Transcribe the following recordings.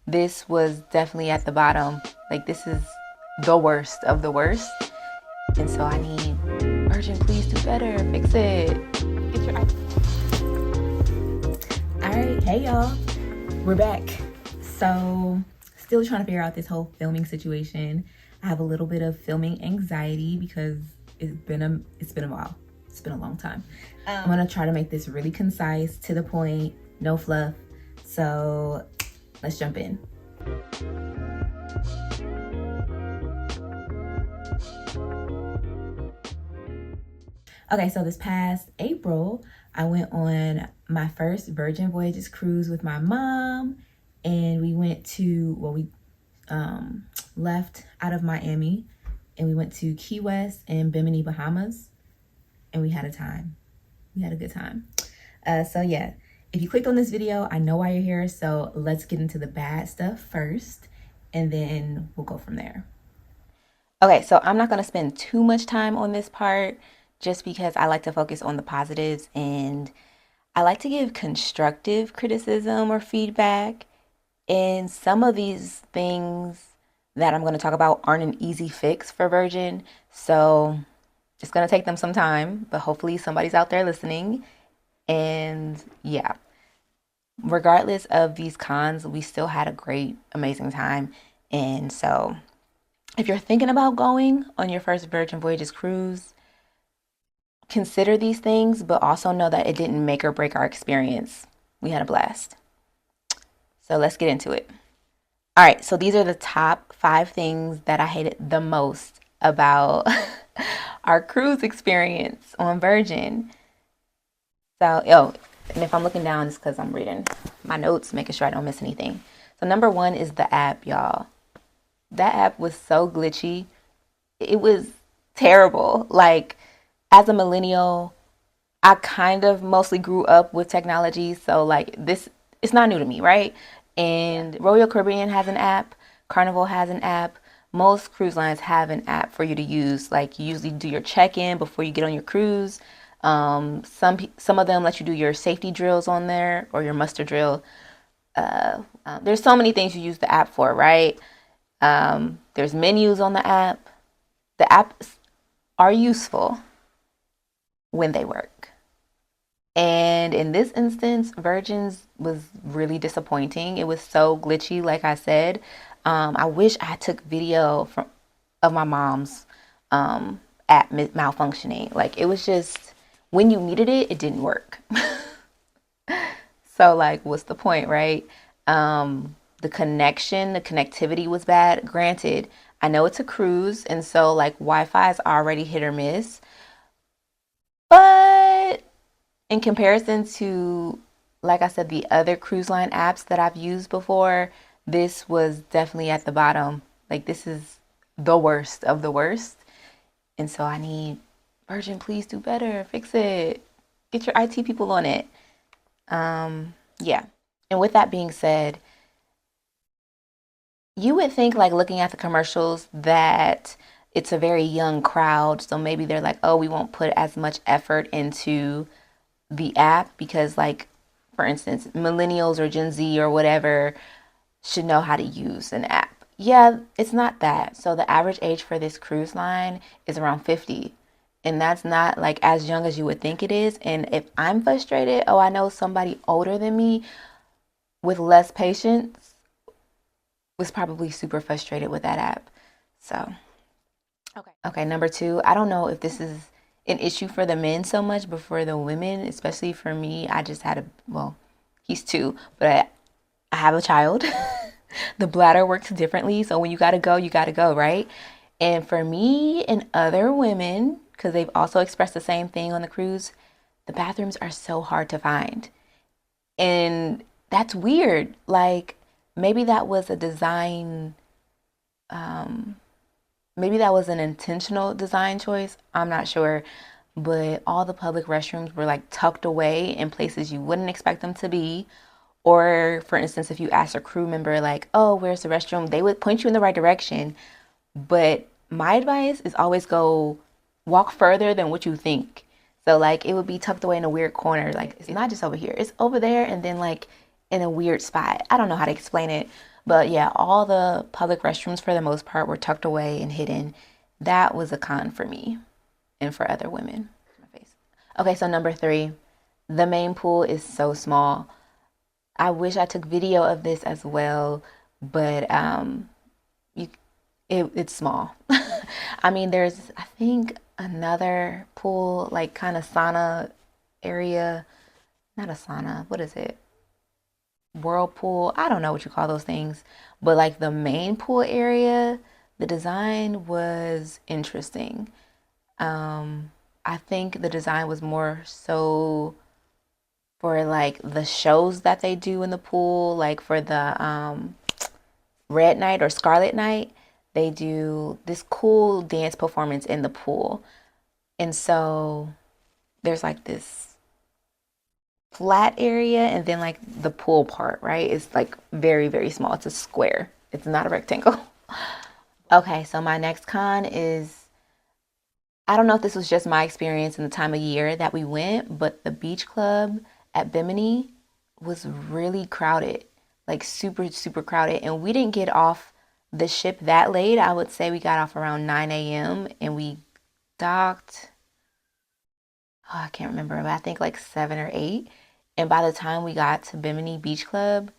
this was definitely at the bottom. Like, this is the worst of the worst. And so I need Virgin, please do better. Fix it. Get your Alright, hey y'all. We're back. So still trying to figure out this whole filming situation. I have a little bit of filming anxiety because it's been a while. It's been a long time. I'm gonna try to make this really concise, to the point, no fluff. So let's jump in. Okay, so this past April, I went on my first Virgin Voyages cruise with my mom, and we went to, we left out of Miami, and we went to Key West and Bimini, Bahamas, and we had a time. We had a good time. So yeah, if you clicked on this video, I know why you're here, so let's get into the bad stuff first, and then we'll go from there. Okay, so I'm not going to spend too much time on this part just because I like to focus on the positives, and I like to give constructive criticism or feedback. And some of these things that I'm going to talk about aren't an easy fix for Virgin. So it's going to take them some time, but hopefully somebody's out there listening. And yeah, regardless of these cons, we still had a great, amazing time. And so if you're thinking about going on your first Virgin Voyages cruise, consider these things, but also know that it didn't make or break our experience. We had a blast. So let's get into it. All right, so these are the top 5 things that I hated the most about our cruise experience on Virgin. So, and if I'm looking down, it's because I'm reading my notes, making sure I don't miss anything. So number 1 is the app, y'all. That app was so glitchy. It was terrible. Like, as a millennial, I kind of mostly grew up with technology. So like this, it's not new to me, right? And Royal Caribbean has an app. Carnival has an app. Most cruise lines have an app for you to use. Like, you usually do your check-in before you get on your cruise. Some of them let you do your safety drills on there, or your muster drill. There's so many things you use the app for, right? There's menus on the app. The apps are useful when they work. And in this instance, Virgin's was really disappointing. It was so glitchy, like I said. I wish I took video of my mom's app malfunctioning. Like, it was just, when you needed it, it didn't work. So like, what's the point, right? The connectivity was bad. Granted, I know it's a cruise, and so like Wi-Fi is already hit or miss. But in comparison to, like I said, the other cruise line apps that I've used before, this was definitely at the bottom. Like, this is the worst of the worst. And so I need Virgin, please do better. Fix it. Get your IT people on it. Yeah. And with that being said, you would think, like, looking at the commercials, that it's a very young crowd. So maybe they're like, oh, we won't put as much effort into the app because, like, for instance, millennials or Gen Z or whatever should know how to use an app. Yeah, it's not that. So the average age for this cruise line is around 50. And that's not like as young as you would think it is. And if I'm frustrated, oh, I know somebody older than me with less patience was probably super frustrated with that app. So, okay, number 2, I don't know if this is an issue for the men so much, but for the women, especially for me, I just had he's 2, but I have a child. The bladder works differently, so when you gotta go, right? And for me and other women, because they've also expressed the same thing on the cruise, the bathrooms are so hard to find. And that's weird. Like, maybe that was a design, maybe that was an intentional design choice. I'm not sure. But all the public restrooms were like tucked away in places you wouldn't expect them to be. Or, for instance, if you ask a crew member, like, oh, where's the restroom? They would point you in the right direction. But my advice is always walk further than what you think. So, like, it would be tucked away in a weird corner. Like, it's not just over here. It's over there and then, like, in a weird spot. I don't know how to explain it. But yeah, all the public restrooms for the most part were tucked away and hidden. That was a con for me and for other women. My face. Okay, so number three, the main pool is so small. I wish I took video of this as well, but you, it's small. I mean, there's I think another pool, like kind of sauna area. Not a sauna. What is it? Whirlpool. I don't know what you call those things, but like the main pool area, the design was interesting. Um, I think the design was more so for like the shows that they do in the pool, like for the Red Night or Scarlet Night, they do this cool dance performance in the pool. And so there's like this flat area and then like the pool part, right? It's like very, very small. It's a square. It's not a rectangle. Okay, so my next con is I don't know if this was just my experience in the time of year that we went, but the beach club at Bimini was really crowded, like super, super crowded. And we didn't get off the ship that late. I would say we got off around 9 a.m. and we docked, oh, I can't remember, but I think like 7 or 8. And by the time we got to Bimini Beach Club,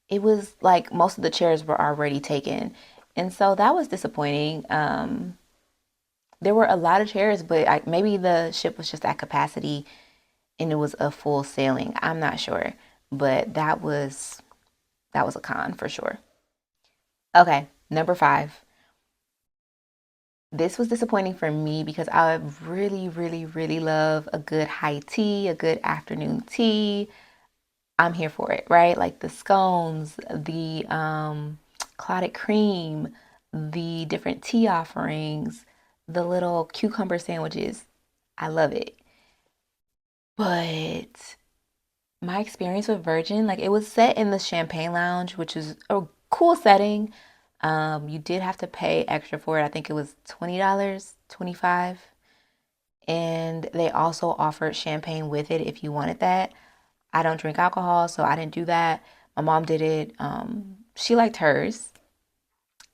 it was like most of the chairs were already taken. And so that was disappointing. There were a lot of chairs, but maybe the ship was just at capacity and it was a full sailing. I'm not sure, but that was a con for sure. Okay, number five. This was disappointing for me because I really, really, really love a good high tea, a good afternoon tea. I'm here for it, right? Like the scones, the clotted cream, the different tea offerings, the little cucumber sandwiches. I love it. But my experience with Virgin, like it was set in the Champagne Lounge, which is a cool setting. You did have to pay extra for it. I think it was $20, 25. And they also offered champagne with it if you wanted that. I don't drink alcohol, so I didn't do that. My mom did it. She liked hers.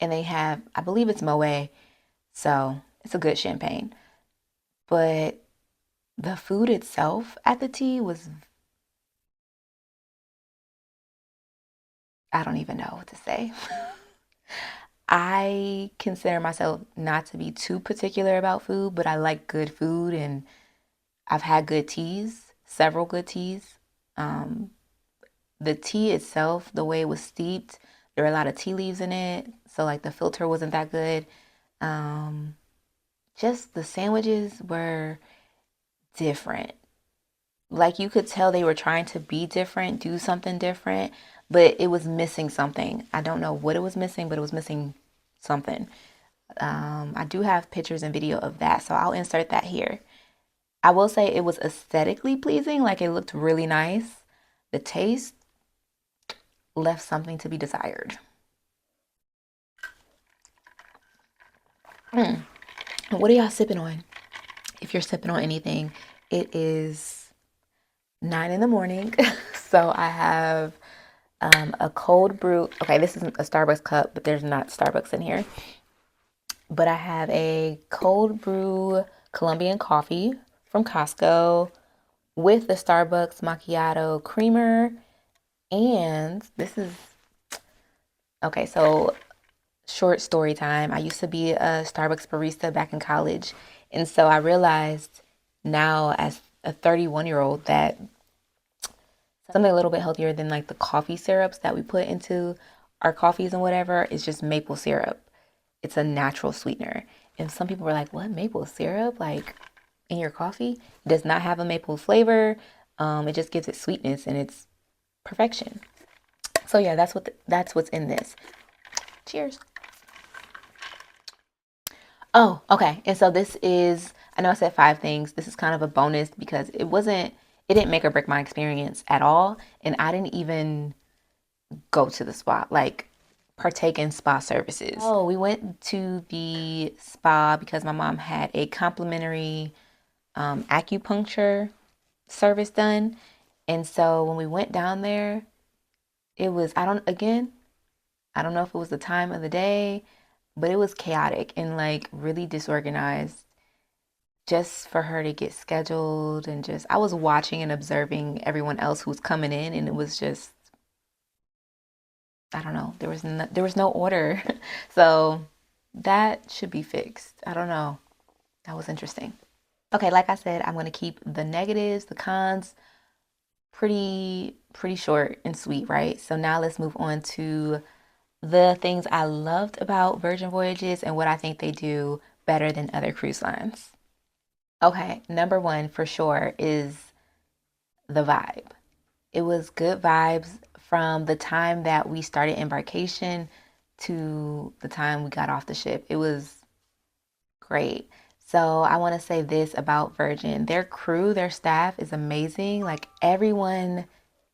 And they have, I believe it's Moet, so it's a good champagne. But the food itself at the tea was, I don't even know what to say. I consider myself not to be too particular about food, but I like good food and I've had good teas, several good teas. Um, the tea itself, the way it was steeped, there were a lot of tea leaves in it, so like the filter wasn't that good. Um, just the sandwiches were different. Like you could tell they were trying to be different, do something different, but it was missing something. I don't know what it was missing, but it was missing something. I do have pictures and video of that, so I'll insert that here. I will say it was aesthetically pleasing, like it looked really nice. The taste left something to be desired. Mm. What are y'all sipping on? If you're sipping on anything, it is 9 in the morning. So I have a cold brew. Okay, this isn't a Starbucks cup, but there's not Starbucks in here. But I have a cold brew Colombian coffee from Costco with the Starbucks macchiato creamer. And this is okay, so short story time. I used to be a Starbucks barista back in college. And so I realized now as a 31-year-old that something a little bit healthier than like the coffee syrups that we put into our coffees and whatever is just maple syrup. It's a natural sweetener. And some people were like, what, maple syrup? Like in your coffee? It does not have a maple flavor. It just gives it sweetness and it's perfection. So yeah, that's what's in this. Cheers. Oh, okay. And so this is, I know I said five things. This is kind of a bonus because it didn't make or break my experience at all. And I didn't even go to the spa, like partake in spa services. Oh, we went to the spa because my mom had a complimentary acupuncture service done. And so when we went down there, it was, I don't, again, I don't know if it was the time of the day, but it was chaotic and like really disorganized just for her to get scheduled. And just I was watching and observing everyone else who's coming in, and it was just, I don't know, there was no order. So that should be fixed. I don't know. That was interesting. Okay, like I said, I'm going to keep the negatives, the cons pretty short and sweet, right? So now let's move on to the things I loved about Virgin Voyages and what I think they do better than other cruise lines. Okay, number one for sure is the vibe. It was good vibes from the time that we started embarkation to the time we got off the ship. It was great. So I want to say this about Virgin. Their crew, their staff is amazing. Like everyone,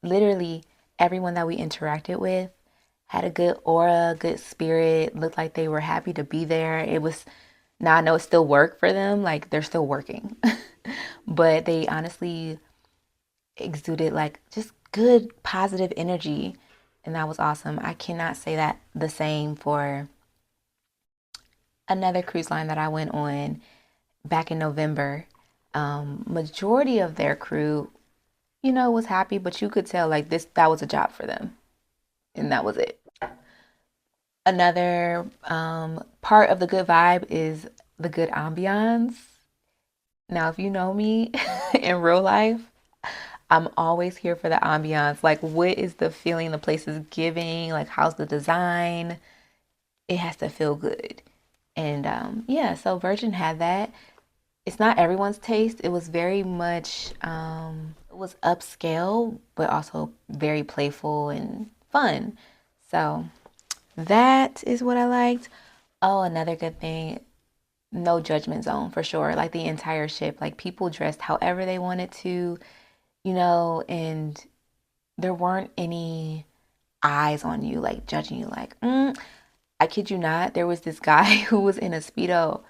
literally everyone that we interacted with had a good aura, good spirit, looked like they were happy to be there. It was, now I know it's still work for them, like they're still working. But they honestly exuded like just good positive energy, and that was awesome. I cannot say that the same for another cruise line that I went on back in November. Majority of their crew, was happy, but you could tell like that was a job for them, and that was it. Another part of the good vibe is the good ambiance. Now, if you know me in real life, I'm always here for the ambiance. Like, what is the feeling the place is giving? Like, how's the design? It has to feel good. And yeah, so Virgin had that. It's not everyone's taste. It was very much, it was upscale, but also very playful and fun. So that is what I liked. Oh, another good thing, no judgment zone for sure. Like the entire ship, like people dressed however they wanted to, and there weren't any eyes on you, like judging you. Like, I kid you not, there was this guy who was in a Speedo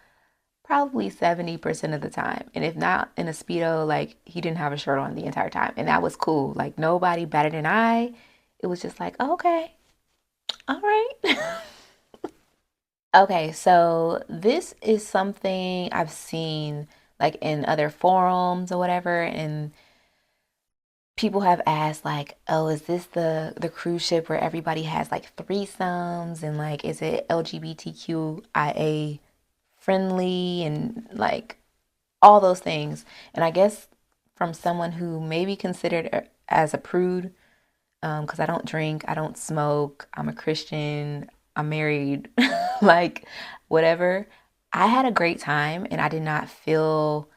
probably 70% of the time. And if not in a Speedo, like he didn't have a shirt on the entire time. And that was cool. Like nobody batted an eye. It was just like, oh, okay, all right. Okay, so this is something I've seen like in other forums or whatever, and people have asked like, "Oh, is this the cruise ship where everybody has like threesomes and like is it LGBTQIA friendly and like all those things?" And I guess from someone who may be considered as a prude, because I don't drink, I don't smoke, I'm a Christian, I'm married, like whatever. I had a great time and I did not feel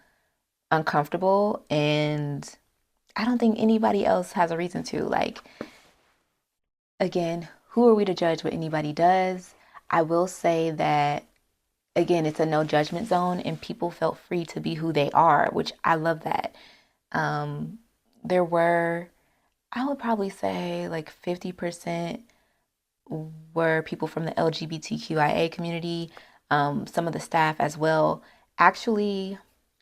uncomfortable, and I don't think anybody else has a reason to. Like, again, who are we to judge what anybody does? I will say that, again, it's a no judgment zone and people felt free to be who they are, which I love that. Um, there were, I would probably say like 50% were people from the LGBTQIA community, some of the staff as well. Actually,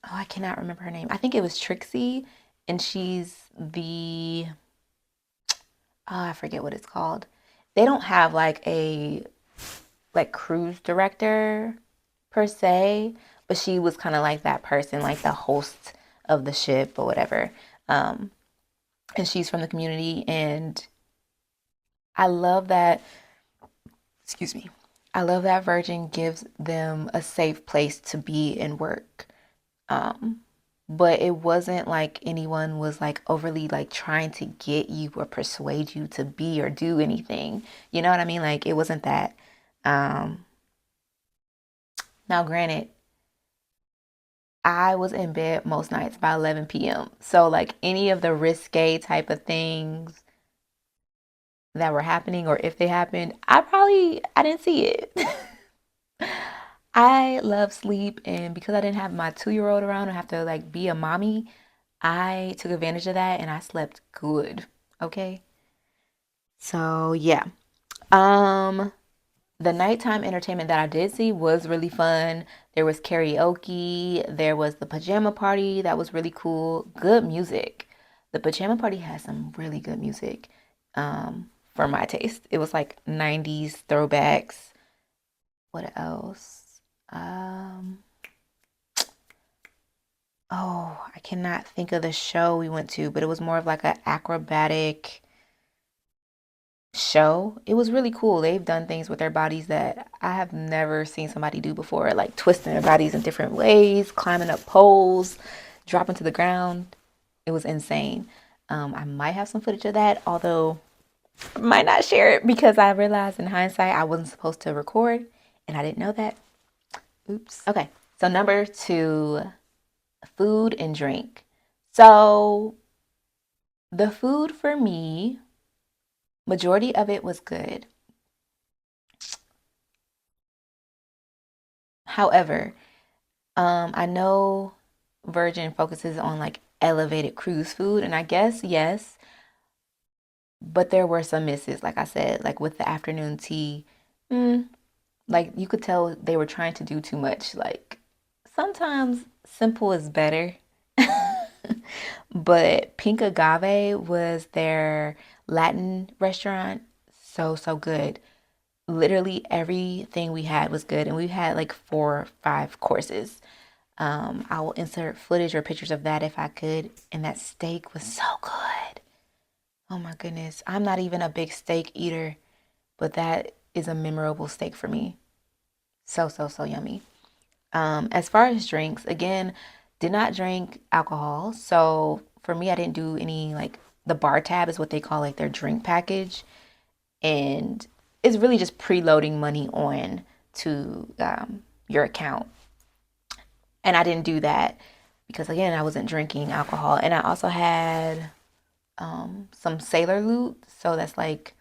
oh, I cannot remember her name. I think it was Trixie, and she's the, oh, I forget what it's called. They don't have like a like cruise director per se, but she was kind of like that person, like the host of the ship or whatever. Um, and she's from the community, and I love that, excuse me, I love that Virgin gives them a safe place to be and work. Um, but it wasn't like anyone was like overly like trying to get you or persuade you to be or do anything. You know what I mean? Like it wasn't that. Um, Now, granted, I was in bed most nights by 11 p.m. So like any of the risque type of things that were happening, or if they happened, I didn't see it. I love sleep, and because I didn't have my 2 year old around and have to like be a mommy, I took advantage of that and I slept good. Okay. So yeah. Um, the nighttime entertainment that I did see was really fun. There was karaoke, there was the pajama party that was really cool. Good music. The pajama party had some really good music. for my taste. It was like 90s throwbacks. What else? Um, oh, I cannot think of the show we went to, but it was more of like an acrobatic show. It was really cool. They've done things with their bodies that I have never seen somebody do before, like twisting their bodies in different ways, climbing up poles, dropping to the ground. It was insane. I might have some footage of that, although I might not share it because I realized in hindsight I wasn't supposed to record and I didn't know that. Oops. Okay, so number two, food and drink. So the food for me, majority of it was good. However, I know Virgin focuses on like elevated cruise food, and I guess yes, but there were some misses, like I said, like with the afternoon tea. Mm, like you could tell they were trying to do too much. Like sometimes simple is better. But Pink Agave was their Latin restaurant. So, so good. Literally everything we had was good, and we had like 4 or 5 courses. I will insert footage or pictures of that if I could. And that steak was so good. Oh my goodness. I'm not even a big steak eater, but that is a memorable steak for me. So, so, so yummy. As far as drinks, again, did not drink alcohol. So for me, I didn't do any like the bar tab is what they call like their drink package. And it's really just preloading money on to your account. And I didn't do that because again, I wasn't drinking alcohol. And I also had some sailor loot. So that's like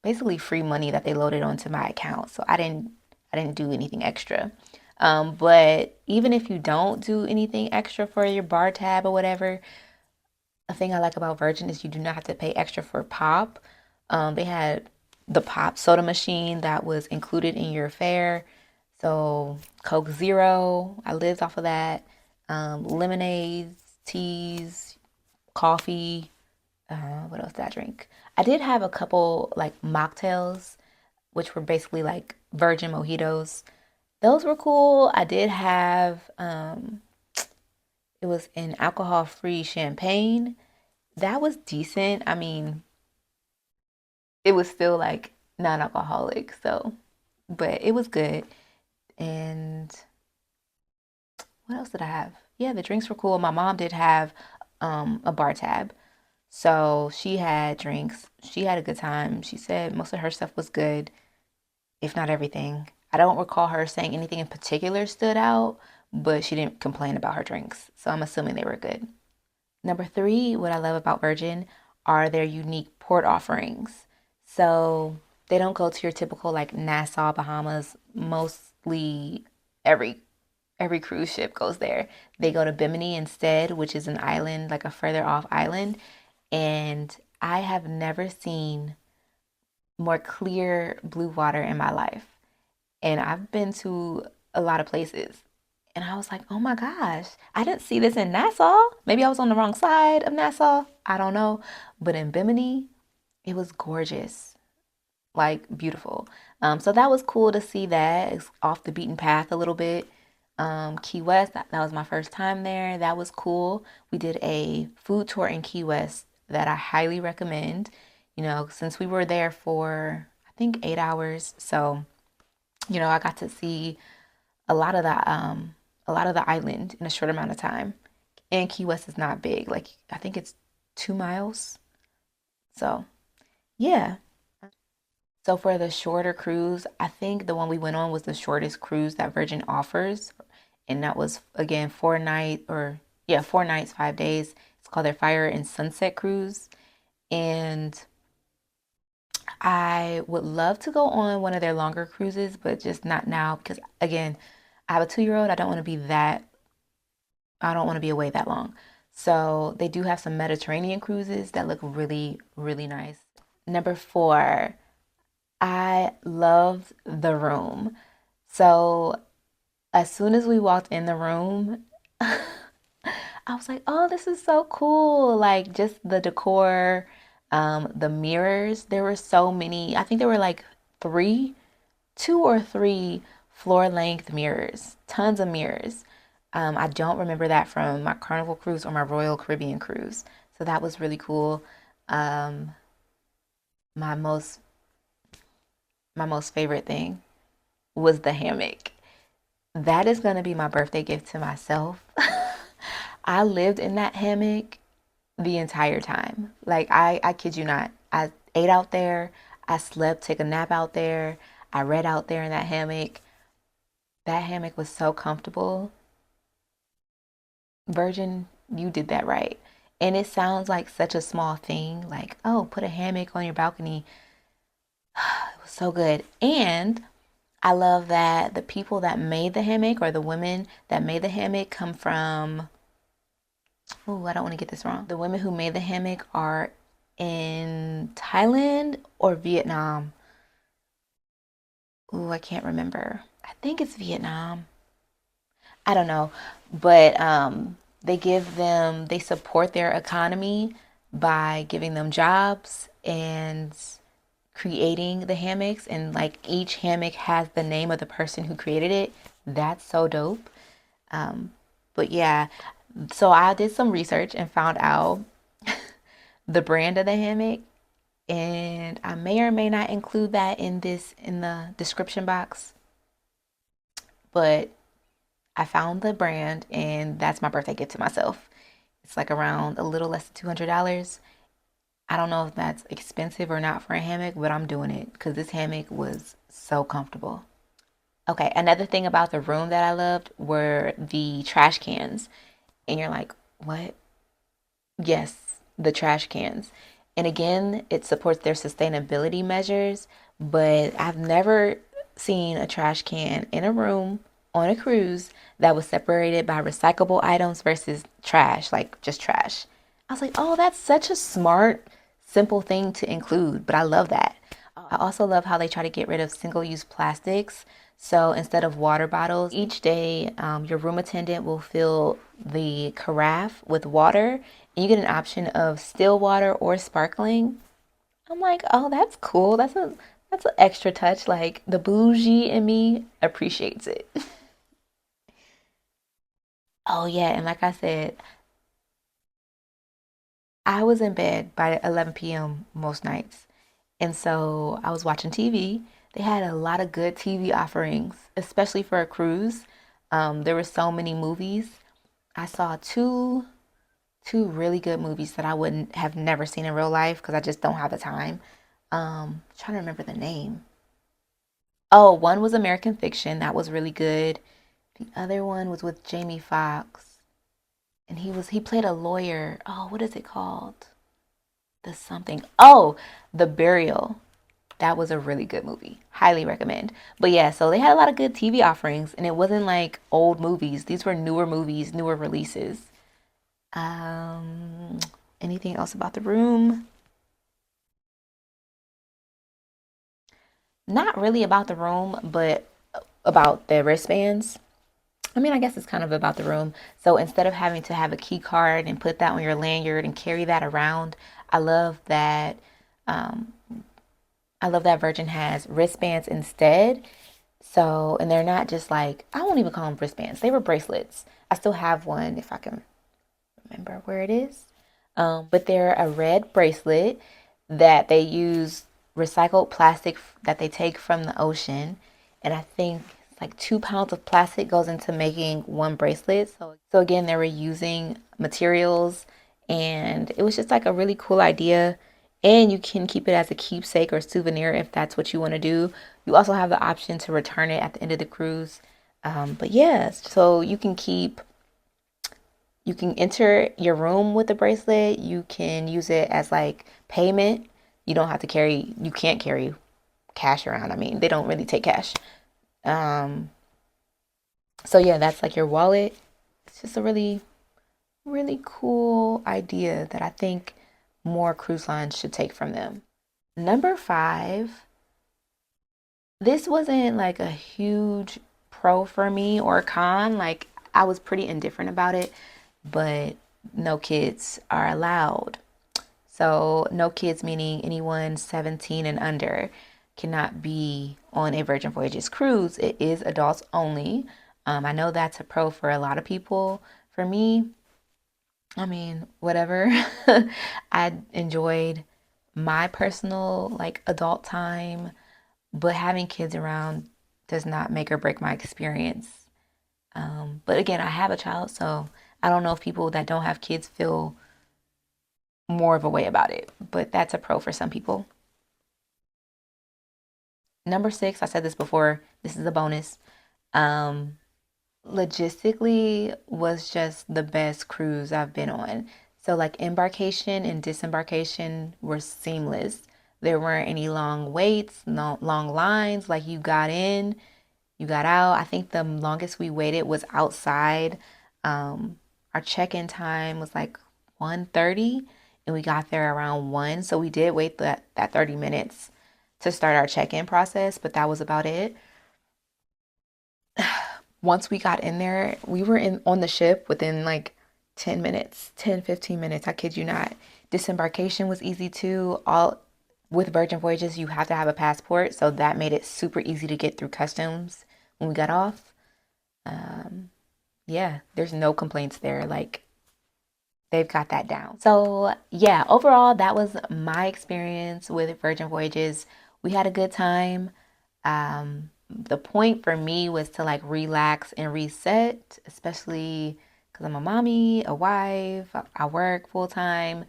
basically free money that they loaded onto my account. So I didn't do anything extra. But even if you don't do anything extra for your bar tab or whatever, a thing I like about Virgin is you do not have to pay extra for pop. They had the pop soda machine that was included in your fare. So Coke Zero, I lived off of that. Lemonades, teas, coffee. What else did I drink? I did have a couple like mocktails, which were basically like virgin mojitos. Those were cool. I did have it was an alcohol-free champagne. That was decent. I mean, it was still like non-alcoholic, so but it was good. And what else did I have? Yeah, the drinks were cool. My mom did have a bar tab. So she had drinks. She had a good time. She said most of her stuff was good, if not everything. I don't recall her saying anything in particular stood out, but she didn't complain about her drinks. So I'm assuming they were good. Number three, what I love about Virgin are their unique port offerings. So they don't go to your typical like Nassau, Bahamas. Mostly every every cruise ship goes there. They go to Bimini instead, which is an island, like a further off island. And I have never seen more clear blue water in my life. And I've been to a lot of places. And I was like, oh my gosh, I didn't see this in Nassau. Maybe I was on the wrong side of Nassau. I don't know. But in Bimini, it was gorgeous, like beautiful. So that was cool to see that. It's off the beaten path a little bit. Key West, that was my first time there. That was cool. We did a food tour in Key West that I highly recommend. You know, since we were there for, I think, 8 hours. So, you know, I got to see a lot of the island in a short amount of time. And Key West is not big. Like I think it's 2 miles. So yeah. So for the shorter cruise, I think the one we went on was the shortest cruise that Virgin offers. And that was again 4 night or yeah, 4 nights, 5 days. It's called their Fire and Sunset Cruise. And I would love to go on one of their longer cruises, but just not now because again, I have a 2 year old. I don't want to be away that long. So they do have some Mediterranean cruises that look really, really nice. Number four, I loved the room. So as soon as we walked in the room, I was like, oh, this is so cool. Like just the decor. The mirrors, there were so many. I think there were like three, two or three floor length mirrors, tons of mirrors. I don't remember that from my Carnival cruise or my Royal Caribbean cruise. So that was really cool. Um, my most my most favorite thing was the hammock. That is going to be my birthday gift to myself. I lived in that hammock the entire time. Like I kid you not. I ate out there. I slept, took a nap out there. I read out there in that hammock. That hammock was so comfortable. Virgin, you did that right. And it sounds like such a small thing, like, oh, put a hammock on your balcony. It was so good. And I love that the people that made the hammock or the women that made the hammock come from, oh, I don't want to get this wrong. The women who made the hammock are in Thailand or Vietnam. Ooh, I can't remember. I think it's Vietnam. I don't know. But they support their economy by giving them jobs and creating the hammocks. And like each hammock has the name of the person who created it. That's so dope. Um, but yeah, so I did some research and found out the brand of the hammock. And I may or may not include that in the description box. But I found the brand, and that's my birthday gift to myself. It's like around a little less than $200. I don't know if that's expensive or not for a hammock, but I'm doing it because this hammock was so comfortable. Okay, another thing about the room that I loved were the trash cans. And you're like, what? Yes, the trash cans. And again, it supports their sustainability measures, but I've never seen a trash can in a room on a cruise that was separated by recyclable items versus trash, like just trash. I was like, oh, that's such a smart, simple thing to include, but I love that. I also love how they try to get rid of single use plastics. So instead of water bottles, each day your room attendant will fill the carafe with water and you get an option of still water or sparkling. I'm like, oh, that's cool. That's an extra touch. Like the bougie in me appreciates it. Oh yeah, and like I said, I was in bed by 11 p.m. most nights. And so I was watching TV. They had a lot of good TV offerings, especially for a cruise. There were so many movies. I saw two really good movies that I wouldn't have never seen in real life because I just don't have the time. Trying to remember the name. Oh, one was American Fiction. That was really good. The other one was with Jamie Foxx, and he played a lawyer. Oh, what is it called? The something. Oh, The Burial. That was a really good movie. Highly recommend. But yeah, so they had a lot of good TV offerings, and it wasn't like old movies. These were newer movies, newer releases. Um, Anything else about the room? Not really about the room, but about the wristbands. I mean, I guess it's kind of about the room. So instead of having to have a key card and put that on your lanyard and carry that around, I love that. Um, I love that Virgin has wristbands instead. So, and they're not just like, I won't even call them wristbands. They were bracelets. I still have one if I can remember where it is. But they're a red bracelet that they use recycled plastic that they take from the ocean. And I think it's like 2 pounds of plastic goes into making one bracelet. So again, they were using materials and it was just like a really cool idea. And you can keep it as a keepsake or souvenir if that's what you want to do. You also have the option to return it at the end of the cruise. But yeah, so you can enter your room with the bracelet. You can use it as like payment. You can't carry cash around. I mean, they don't really take cash. Um, so yeah, that's like your wallet. It's just a really, really cool idea that I think more cruise lines should take from them. Number five, this wasn't like a huge pro for me or con. Like I was pretty indifferent about it, but no kids are allowed. So no kids, meaning anyone 17 and under, cannot be on a Virgin Voyages cruise. It is adults only. I know that's a pro for a lot of people. For me, I mean, whatever. I enjoyed my personal like adult time, but having kids around does not make or break my experience. But again, I have a child, so I don't know if people that don't have kids feel more of a way about it, but that's a pro for some people. Number six, I said this before, this is a bonus. Um, Logistically was just the best cruise I've been on. So like embarkation and disembarkation were seamless. There weren't any long waits, no long lines. Like you got in, you got out. I think the longest we waited was outside. Um, our check-in time was like 1:30 and we got there around 1. So we did wait that 30 minutes to start our check-in process, but that was about it. Once we got in there, we were in on the ship within like 10 minutes, 10, 15 minutes. I kid you not. Disembarkation was easy too. All with Virgin Voyages, you have to have a passport, so that made it super easy to get through customs when we got off. Um, yeah, there's no complaints there. Like they've got that down. So, yeah, overall, that was my experience with Virgin Voyages. We had a good time. The point for me was to like relax and reset, especially because I'm a mommy, a wife, I work full time,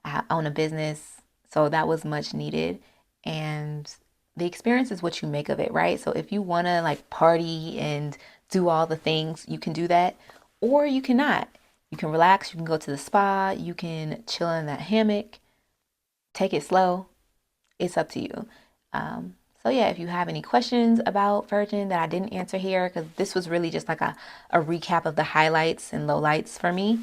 I own a business. So that was much needed. And the experience is what you make of it, right? So if you want to like party and do all the things, you can do that, or you cannot. You can relax, you can go to the spa, you can chill in that hammock, take it slow. It's up to you. So yeah, if you have any questions about Virgin that I didn't answer here, because this was really just like a recap of the highlights and lowlights for me.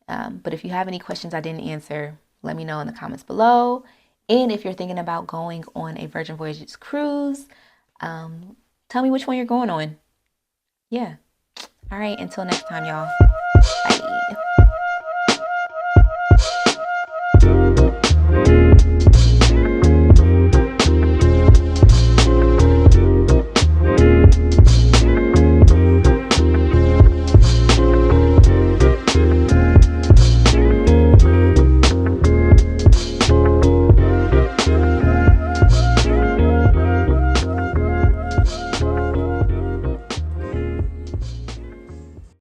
But if you have any questions I didn't answer, let me know in the comments below. And if you're thinking about going on a Virgin Voyages cruise, um, tell me which one you're going on. Yeah. All right. Until next time, y'all.